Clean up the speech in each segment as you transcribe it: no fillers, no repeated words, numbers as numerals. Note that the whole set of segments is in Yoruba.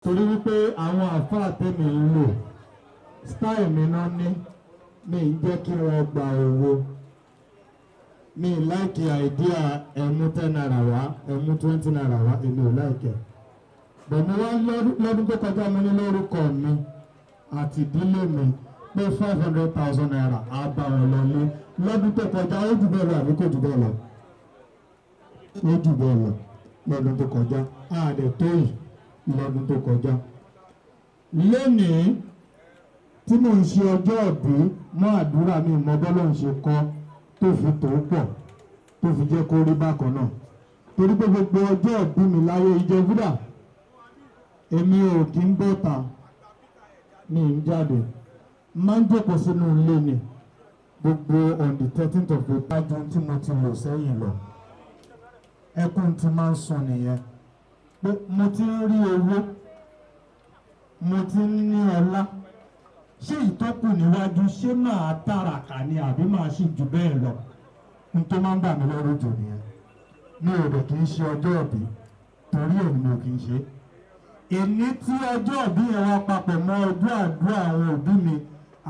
torí wípé àwọn àfáà tèmi ń lò style mi náà ní mi ń jẹ́ kí wọ́n gba owó mi láìkí àìdíà ẹ̀mú 10 naira wá ẹ̀mú 20 naira wá èmi ò láìkẹ̀ bẹ̀mú wá lọ́dún tó kọjá mi ní lórúkọ mi àti ìdílé mi pé 500,000 naira á bá wọn lọ lé lọ́dún tó kọjá ó jù bẹ́ẹ̀ lọ àbí kò jù bẹ́ẹ̀ lọ ó jù bẹ́ẹ̀ lọ lọ́dún tó kọjá àdẹ̀ tó yìí lọ́dún tó kọjá lénìí tí mò ń ṣe ọjọ́ ìbí mọ́ àdúrà mi mọ́ bọ́lọ́ ń ṣe kọ́ tó fi tó pọ̀ tó fi jẹ́ kó rí bákan náà torí pé gbogbo ọjọ́ ìbí mi láyé Ìjẹ̀búdà èmi ò kí ń bọ́ta mi ń jáde máa ń jókòó sínú ilé ni gbogbo on the 13th of April tí mo ti lò sẹ́yìn lọ ẹkún tí máa ń sùn nìyẹn pé mo ti ń rí owó mo ti ń ní ọlá ṣé ìtọ́kù níwájú ṣé máa tàràkà ni àbí máa ṣì jù bẹ́ẹ̀ lọ n tó máa ń bà mí lọ́rùn jù nìyẹn mi ò dẹ̀ kì í ṣe ọjọ́ ìbí torí èmi mi ò kì í ṣe èní tí ọjọ́ ìbí yẹn wá papọ̀ mọ́ ọjọ́ àdúrà àwọn òbí mi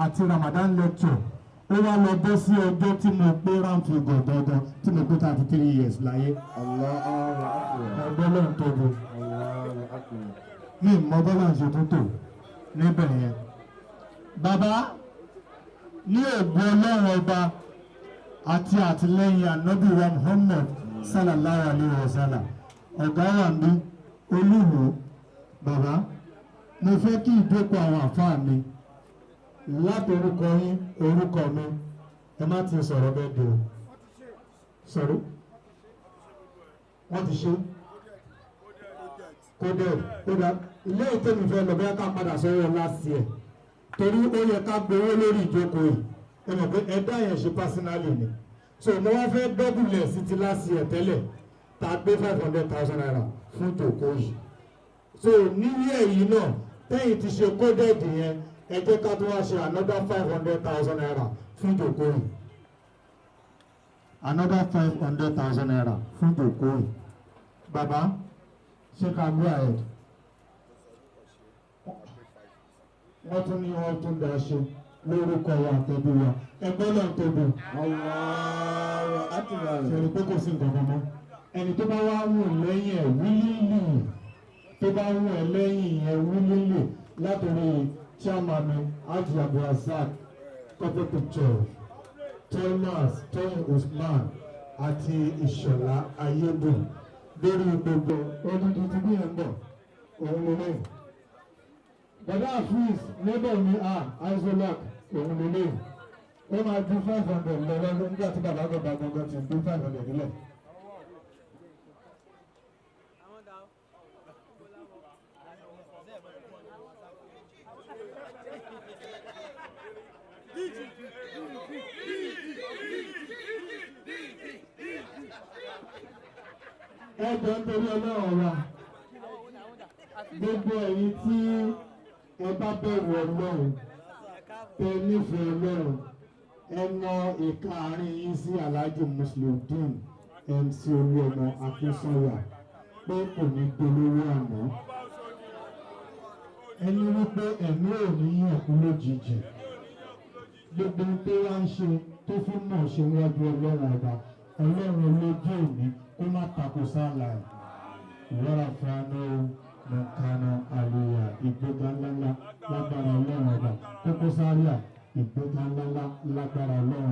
àti Ramadan lecture ó wá lọ bọ́ sí ọjọ́ tí mo pé ráǹfì gọ̀gọ̀gọ̀ tí mo pé 33 years láyé ọgbọ́n lóhun tó bo mi mọ bọ́lá ṣe tó tò níbẹ̀ yẹn bàbá ní ògbó ọlọ́run ọba àti àtìlẹ́yìn ànábì wa Muhammad sallallahu alayhi wa sallam ọ̀gá wà ní olúwo bàbá mo fẹ́ kí ìdókò àwọn àfáà mi láti orúkọ yín orúkọ mi ẹ má ti sọ̀rọ̀ bẹ́ẹ̀ dé o sọ̀rọ̀ wọ́n ti ṣe kódẹ̀ kódà ilé ìtẹ́mi fẹ́ lọ bẹ́ẹ̀ ká padà sọ́wọ́ last year torí ó yẹ ká gbowó lórí ìjókòó yìí ẹ mọ̀ pé ẹ̀dá yẹn ṣe personally ni so mo wá fẹ́ dọ́bùlẹ̀ sí ti last year tẹ́lẹ̀ tá a gbé 500,000 naira fún ìjókòó yìí so níyí èyí náà tẹ́yìn ti ṣe kódẹ̀dì yẹn ẹ jẹ́ ká tó wá ṣe another 500,000 naira fún ìjókòó yìí another 500,000 naira fún ìjókòó yìí bàbá ṣé ká go ahead wọ́n tún ní wọ́n tún dá ṣe lórúkọ wa tẹ́bí wa ẹgbẹ́ náà tóbi ṣẹ̀rí pé kò sí nǹkan kan mọ́ ẹni tó bá wá wù lẹ́yìn ẹ̀ wílílì tó bá wù ẹ̀ lẹ́yìn ẹ̀ wílílì látòrí chairman Haji Abdulrasaq couple picture Thomas Tóyìn Usman àti Ìṣọ̀lá Ayébù lórí gbogbo ọdún tó ti bí ẹ̀ ń bọ̀ òun ló lẹ́yìn. Bàbá Afeez níbẹ̀ ni Isolac òun ló lẹ́yìn. Ó máa ju 500 lọ́wọ́ nígbà tí bàbá gbọ́dọ̀ gbọ́dọ̀ ti gbé 500 nílẹ̀. Ẹjọ́ nítorí ọlọ́run wa gbogbo ẹ̀yin tí ẹ bá bẹ̀rù ọlọ́run tẹ nífẹ̀ẹ́ ọlọ́run ẹ na ìka àárín yín sí Alhaji Musliudeen MC Olúọmọ Akínsànyà pé kò ní dolówó àná ẹni wípé ẹ̀mí ò ní yànkú lójijì gbogbo tó wá ń ṣe tó fi mọ̀ ṣe wájú ọlọ́run ọba ọlọ́run olójú òní kó má tako sáàlà ẹ̀ ìwọ́ra fúnra mọ̀kánà àlùyà ìgbéga ńláńlá lágbára ọlọ́run ọba kókó sáríà ìgbéga ńláńlá lágbára ọlọ́run.